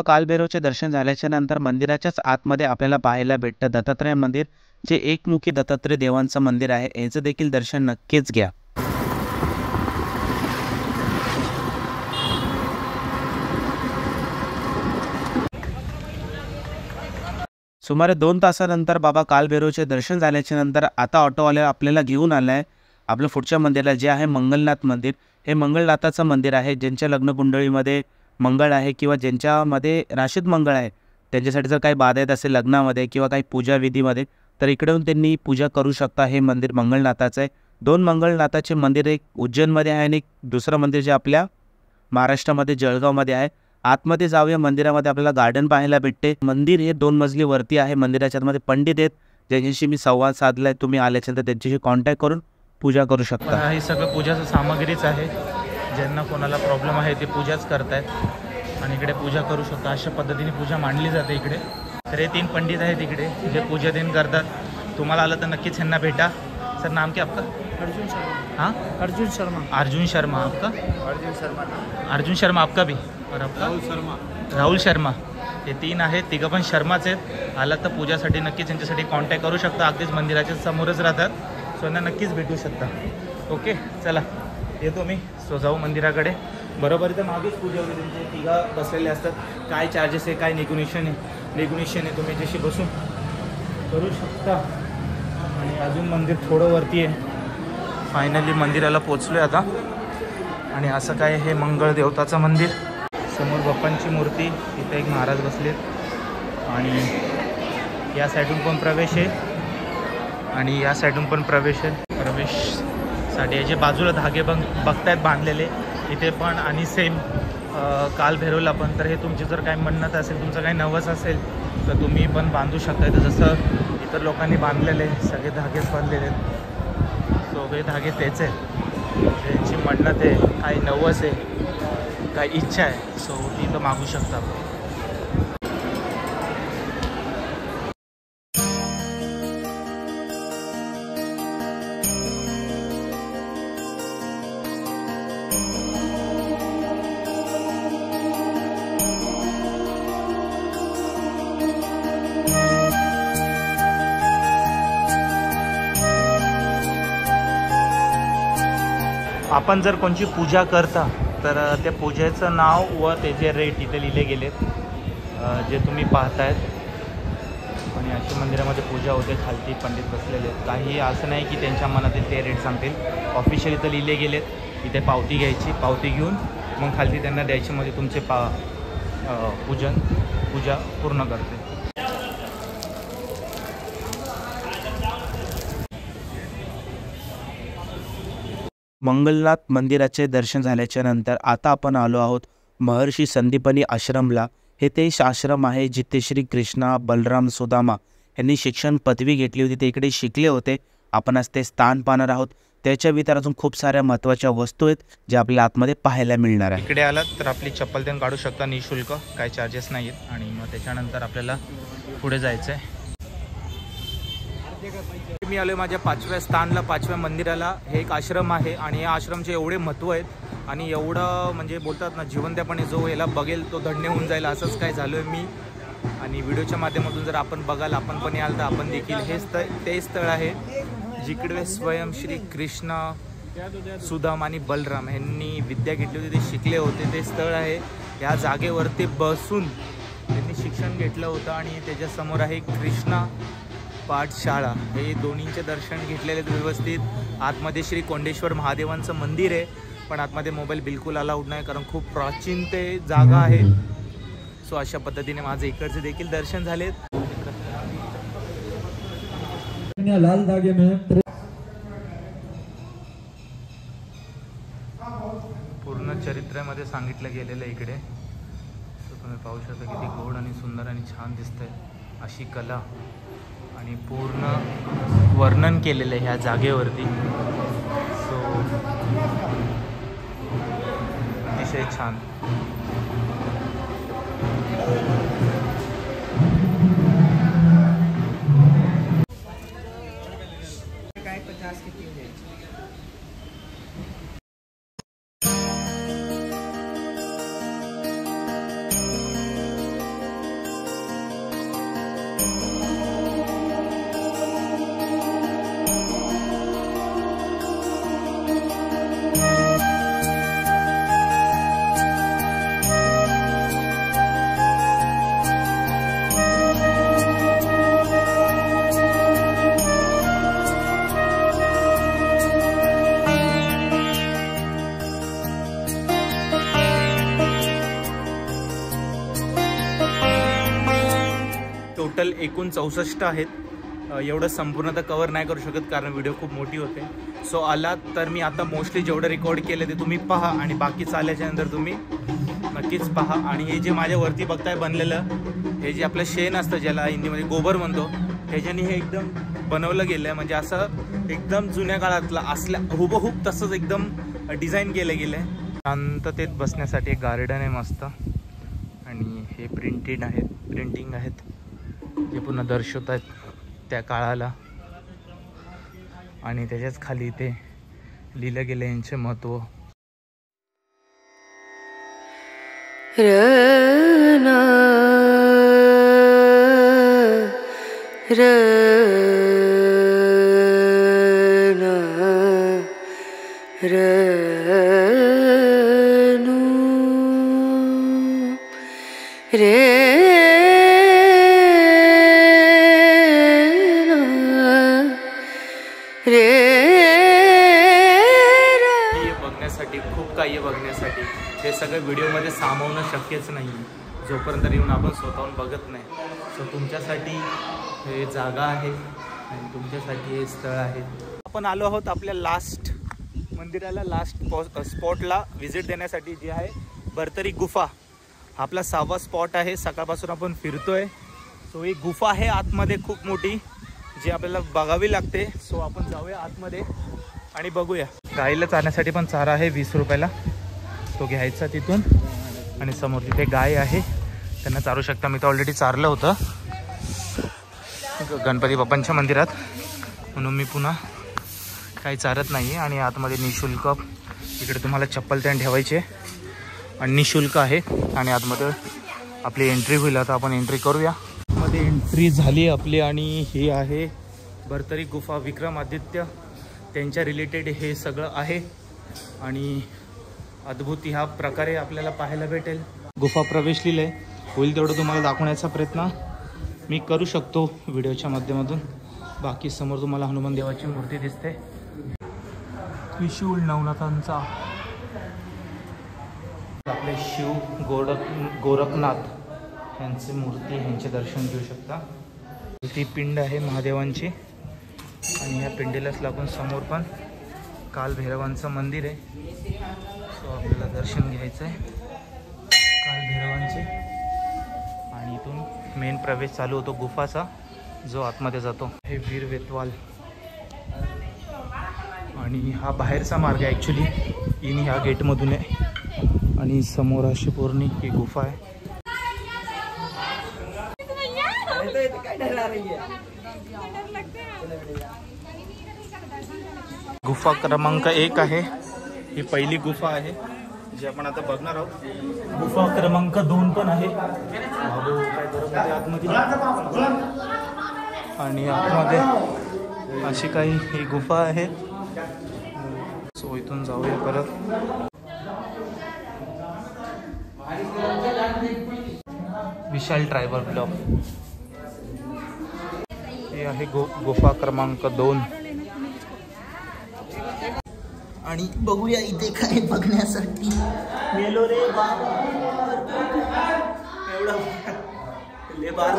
कालभैरवचे दर्शन झाल्याच्या नंतर मंदिराच्याच आतमध्ये आपल्याला पाहायला भेटतं दत्तात्रय मंदिर, जे एकमुखी दत्तात्रय देवांचं मंदिर आहे. याचं देखील दर्शन नक्कीच घ्या. सुमारे 2 तासानंतर बाबा कालभैरवचे दर्शन झाल्याच्या नंतर आता ऑटोवाला आपल्याला घेऊन आला आहे आपल्या पुढच्या मंदिराला, जे आहे मंगलनाथ मंदिर. हे मंगलनाथाचं मंदिर आहे. ज्यांच्या लग्नकुंडळीमध्ये मंगळ आहे किंवा ज्यांच्यामध्ये राशीत मंगळ आहे, त्यांच्यासाठी जर काही बाधा येत असेल लग्नामध्ये किंवा काही पूजाविधीमध्ये, तर इकडे येऊन त्यांनी पूजा करू शकता. हे मंदिर मंगलनाथाचं आहे. 2 मंगलनाथाचे मंदिर, एक उज्जैनमध्ये आहे आणि एक दुसरं मंदिर जे आपल्या महाराष्ट्रामध्ये जळगावमध्ये आहे. आतमध्ये जाऊया. मंदिरामध्ये आपल्याला गार्डन पाहायला भेटते. मंदिर हे 2 मजली वरती आहे. मंदिराच्या आतमध्ये पंडित आहेत ज्यांच्याशी मी संवाद साधलाय. तुम्ही आल्याच्यानंतर त्यांच्याशी कॉन्टॅक्ट करून पूजा करू शकता. हे सगळं पूजाचं सामग्रीच आहे. ज्यांना कोणाला प्रॉब्लेम आहे ते पूजाच करतायत आणि इकडे पूजा करू शकता. अशा पद्धतीने पूजा मांडली जाते इकडे. तर हे 3 पंडित आहेत इकडे जे पूजा दिन करतात. तुम्हाला आलं तर नक्कीच ह्यांना भेटा. सर नाम क्या आपका? अर्जुन शर्मा. हाँ अर्जुन शर्मा. अर्जुन शर्मा. आपका? अर्जुन शर्मा. अर्जुन शर्मा आपका भी. और आपका? राहुल शर्मा. राहुल शर्मा. हे 3 आहेत. तिघं पण शर्माच आहेत. आलात तर पूजासाठी नक्कीच त्यांच्यासाठी कॉन्टॅक्ट करू शकता. अगदीच मंदिराच्या समोरच राहतात. सो यांना नक्कीच भेटू शकता. ओके चला येतो मी. सो जाऊ मंदिराकडे. बरोबर तर मागेच पूजा वगैरे त्यांचे तिघं बसलेले असतात. काय चार्जेस आहे, काय नेगोशिएशन आहे तुम्ही जशी बसून करू शकता. आणि अजून मंदिर थोडं वरती आहे. फायनली मंदिराला पोचलो आहे आता. आणि असं काय हे मंगळ देवताचं मंदिर. समोर बाप्पांची मूर्ती, इथे एक महाराज बसले आणि या साईडून पण प्रवेश आहे आणि या साईडून पण प्रवेश आहे. प्रवेशसाठी याचे बाजूला धागे बघतायत बांधलेले इथे पण. आणि सेम काल भैरवला पण. तर हे तुमची जर काही मन्नत असेल, तुमचं काही नवस असेल तर तुम्ही पण बांधू शकता. तर जसं इतर लोकांनी बांधलेले सगळे धागेच बांधलेले आहेत. सो हे धागे तेच आहेत, त्यांची मन्नत आहे, काही नवस आहे, काही इच्छा आहे, सो ती तर मागू शकता. आपण जर कोणची पूजा करता तर त्या पूजेचं नाव व त्याचे रेट इथे लिहिले गेलेत, जे तुम्ही पाहतायत. आणि अशी मंदिरामध्ये पूजा होते, खालती पंडित बसलेले आहेत. काही असं नाही की त्यांच्या मनातील ते रेट सांगतील, ऑफिशियल इथं लिहिले गेलेत. इथे पावती घ्यायची, पावती घेऊन मग खालती त्यांना द्यायची, म्हणजे तुमचे पूजा पूर्ण करते. मंगलनाथ मंदिराचे दर्शन झाल्याच्या नंतर आता आपण आलो आहोत महर्षी संदीपनी आश्रमला. हे ते आश्रम आहे जिथे श्री कृष्णा, बलराम, सुदामा यांनी शिक्षण पदवी घेतली होती, ते इकडे शिकले होते. आपण आज ते स्थान पाहणार आहोत. त्याच्या व्यतिरिक्त अजून खूप साऱ्या महत्त्वाच्या वस्तू आहेत ज्या आपल्या आतमध्ये पाहायला मिळणार आहे. इकडे आलात तर आपली चप्पल त्यांनी काढू शकता निःशुल्क, काही चार्जेस नाही आहेत. आणि मग त्याच्यानंतर आपल्याला पुढे जायचं आहे. मी आलो आहे माझ्या 5व्या स्थानला, 5व्या मंदिराला. हे एक आश्रम आहे आणि या आश्रमचे एवढे महत्त्व आहेत आणि एवढं म्हणजे बोलतात ना, जिवंतपणे जो याला बघेल तो धन्य होऊन जाईल, असंच काय झालो आहे मी. आणि व्हिडिओच्या माध्यमातून जर आपण बघाल, आपण पण याल तर आपण देखील हे ते स्थळ आहे जिकडे स्वयं श्री कृष्ण, सुदामा आणि बलराम यांनी विद्या घेतली होती, ते शिकले होते. ते स्थळ आहे. या जागेवरती बसून त्यांनी शिक्षण घेतलं होतं. आणि त्याच्यासमोर आहे कृष्णा पाठशाळा. हे दोन्हींचे दर्शन घेतलेले व्यवस्थित. आतमध्ये श्री कोंडेश्वर महादेवांचं मंदिर आहे, पण आतमध्ये मोबाईल बिलकुल अलाउड नाही, कारण खूप प्राचीन ते जागा आहे. सो अशा पद्धतीने माझे इकडचे देखील दर्शन झालेत. लाल धागे में पूर्ण चरित्रामध्ये सांगितलं गेलेलं आहे इकडे. सो तुम्ही पाहू शकता किती गोड आणि सुंदर आणि छान दिसतंय अशी कला आणि पूर्ण वर्णन केलेलं आहे ह्या जागेवरती. सो अतिशय छान. काय 50 किती आहे? टोटल एकूण 64 आहेत. एवढं संपूर्णतः कवर नाही करू शकत कारण व्हिडिओ खूप मोठी होते. सो आलात तर मी आता मोस्टली जेवढं रेकॉर्ड केलं ते तुम्ही पहा आणि बाकी चालल्याच्यानंतर तुम्ही नक्कीच पहा. आणि हे जे माझ्यावरती बघताय बनलेलं, हे जे आपलं शेण असतं ज्याला हिंदीमध्ये गोबर म्हणतो, ह्याच्याने हे एकदम बनवलं गेलं आहे. म्हणजे असं एकदम जुन्या काळातलं असल्या हुबहूब तसंच एकदम डिझाईन केलं गेलं आहे. शांततेत बसण्यासाठी एक गार्डन आहे मस्त. आणि हे प्रिंटिंग आहेत जे पुन्हा दर्शवत आहेत त्या काळाला. आणि त्याच्याच खाली ते लिहिलं गेलं यांचे महत्त्व. खूप काही बघण्यासाठी हे सगळं व्हिडिओमध्ये सामावणं शक्यच नाही जोपर्यंत येऊन आपण स्वतःहून बघत नाही. सो तुमच्यासाठी हे जागा आहे आणि तुमच्यासाठी हे स्थळ आहे. आपण आलो आहोत आपल्या लास्ट मंदिराला, लास्ट स्पॉटला व्हिजिट देण्यासाठी, जे आहे भरतरी गुफा आपला 6वा स्पॉट आहे. सकाळपासून आपण फिरतोय. सो एक गुफा आहे आतमध्ये खूप मोठी जी आपल्याला बघावी लागते. सो आपण जाऊया आतमध्ये आणि बघूया. गाईला चारण्यासाठी पण चारा आहे 20 रुपयाला, तो घ्यायचा तिथून. आणि समोर तिथे गाय आहे, त्यांना चारू शकता. मी तर ऑलरेडी चारलं होतं गणपती बाप्पांच्या मंदिरात, म्हणून मी पुन्हा काही चारत नाही आहे. आणि आतमध्ये निशुल्क इकडे तुम्हाला चप्पल त्यान ठेवायचे आणि निशुल्क आहे. आणि आतमध्ये आपली एंट्री होईल. आता आपण एंट्री करूया. मध्ये एंट्री झाली आपली आणि ही आहे भरतरी गुफा. विक्रमादित्य त्यांच्या रिलेटेड हे सगळं आहे आणि अद्भुत ह्या प्रकारे आपल्याला पाहायला भेटेल. गुफा प्रवेश लिहिलंय, होईल तेवढं तुम्हाला दाखवण्याचा प्रयत्न मी करू शकतो व्हिडिओच्या माध्यमातून. बाकी समोर तुम्हाला हनुमान देवाची मूर्ती दिसते. त्रिशूल नवनाथांचा आपले शिव गोरखनाथ यांची मूर्ती, यांचे दर्शन घेऊ शकता. ती पिंड आहे महादेवांची आणि ह्या पिंडीलाच लागून समोर पण कालभैरवांचं मंदिर आहे. सो आपल्याला दर्शन घ्यायचं आहे कालभैरवांचे. आणि इथून मेन प्रवेश चालू होतो गुफाचा, जो आतमध्ये जातो. हे वीर वेतवाल आणि हा बाहेरचा मार्ग आहे ॲक्च्युली. इन ह्या गेटमधून आहे आणि समोर अशी पूर्ण ही गुफा आहे. गुफा क्रमांक 1 आहे. ही पहिली गुफा आहे जी आपण आता बघणार आहोत. गुफा क्रमांक 2 पण आहे. आतमध्ये आणि आतमध्ये अशी काही ही गुफा आहे. सो इथून जाऊया परत. विशाल ट्रायबल ब्लॉक हे आहे गुफा क्रमांक 2. आणि बघूया इथे काय बघण्यासाठी. मेलो रे बाबा, एवढा ले बार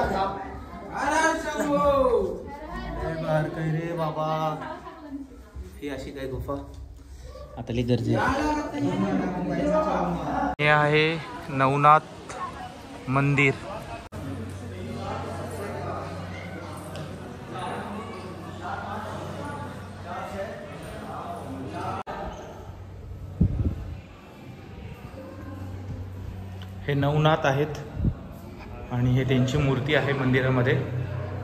काय रे बाबा. ही अशी काय गुफा आता लई गरजे. हे आहे नवनाथ मंदिर. हे नवनाथ आहेत आणि हे त्यांची मूर्ती आहे मंदिरामध्ये,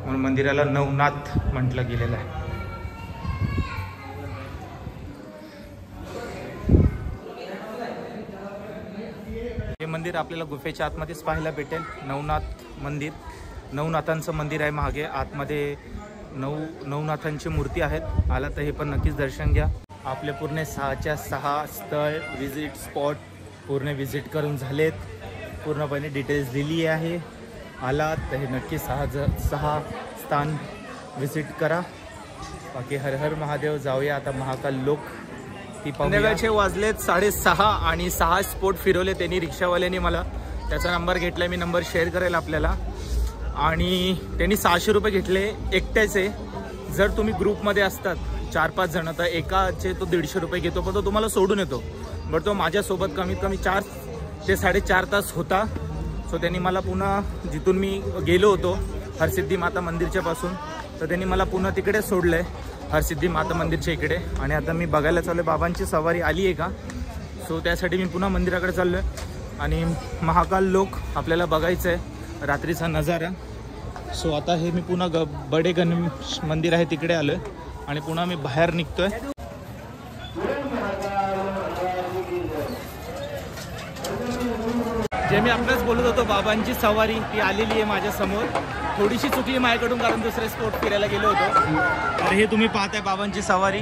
म्हणून मंदिराला नवनाथ म्हटलं गेलेलं आहे. हे मंदिर आपल्याला गुफेच्या आतमध्येच पाहायला भेटेल. नवनाथ मंदिर, नवनाथांचं मंदिर आहे मागे. आतमध्ये नवनाथांची मूर्ती आहेत. आला तर हे पण नक्कीच दर्शन घ्या. आपले पूर्ण 6च्या 6 स्थळ विजिट स्पॉट पूर्ण विजिट करून झालेत. पूर्णपणे डिटेल्स दिली आहे. आला तर हे नक्की 6 स्थान विजिट करा. बाकी हर हर महादेव. जाऊया आता महाकाल लोक. संध्याकाळचे वाजलेत 6:30 आणि 6 स्पॉट फिरवले त्यांनी रिक्षावाल्याने मला. त्याचा नंबर घेतला मी, नंबर शेअर करेल आपल्याला. आणि त्यांनी 600 रुपये घेतले एकट्याचे. जर तुम्ही ग्रुपमध्ये असतात 4-5 जण तर एकाचे तो 150 रुपये घेतो, पण तो तुम्हाला सोडून येतो. बट तो माझ्यासोबत कमीत कमी 4 ते 4.5 तास होता. सो त्यांनी मला पुन्हा जिथून मी गेलो होतो हरसिद्धी माता मंदिरच्या पासून, तर त्यांनी मला पुन्हा तिकडे सोडलं आहे हरसिद्धी माता मंदिरच्या इकडे. आणि आता मी बघायला चाललो आहे बाबांची सवारी आली आहे का. सो त्यासाठी मी पुन्हा मंदिराकडे चाललो आहे. आणि महाकाल लोक आपल्याला बघायचं आहे, रात्रीचा नजारा. सो आता हे मी पुन्हा बडे गणेश मंदिर आहे तिकडे आलो आहे आणि पुन्हा मी बाहेर निघतो आहे. जे मी आपल्याच बोलत होतो बाबांची सवारी ती आलेली आहे माझ्यासमोर. थोडीशी चुकली माझ्याकडून कारण दुसरे स्पॉट फिरायला गेलो होतो. तर हे तुम्ही पाहताय बाबांची सवारी.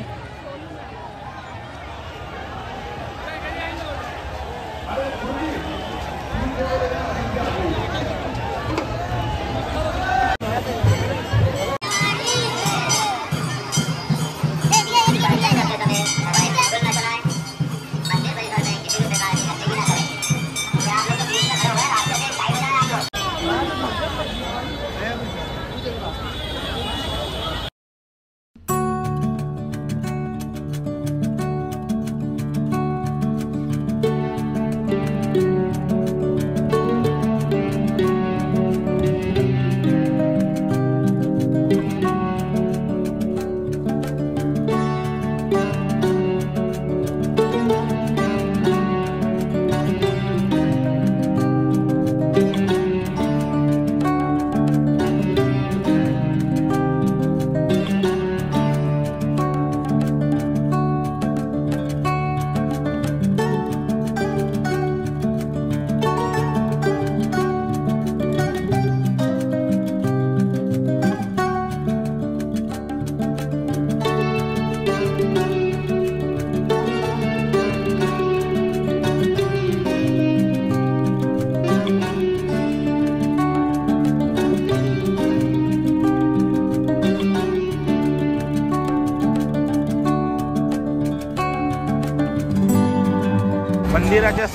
मंदिराच्या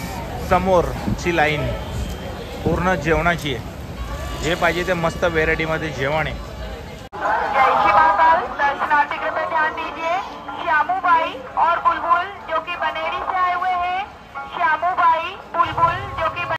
समोरची लाईन पूर्ण जेवणाची आहे. जे पाहिजे ते मस्त व्हेरायटीमध्ये जेवण आहे.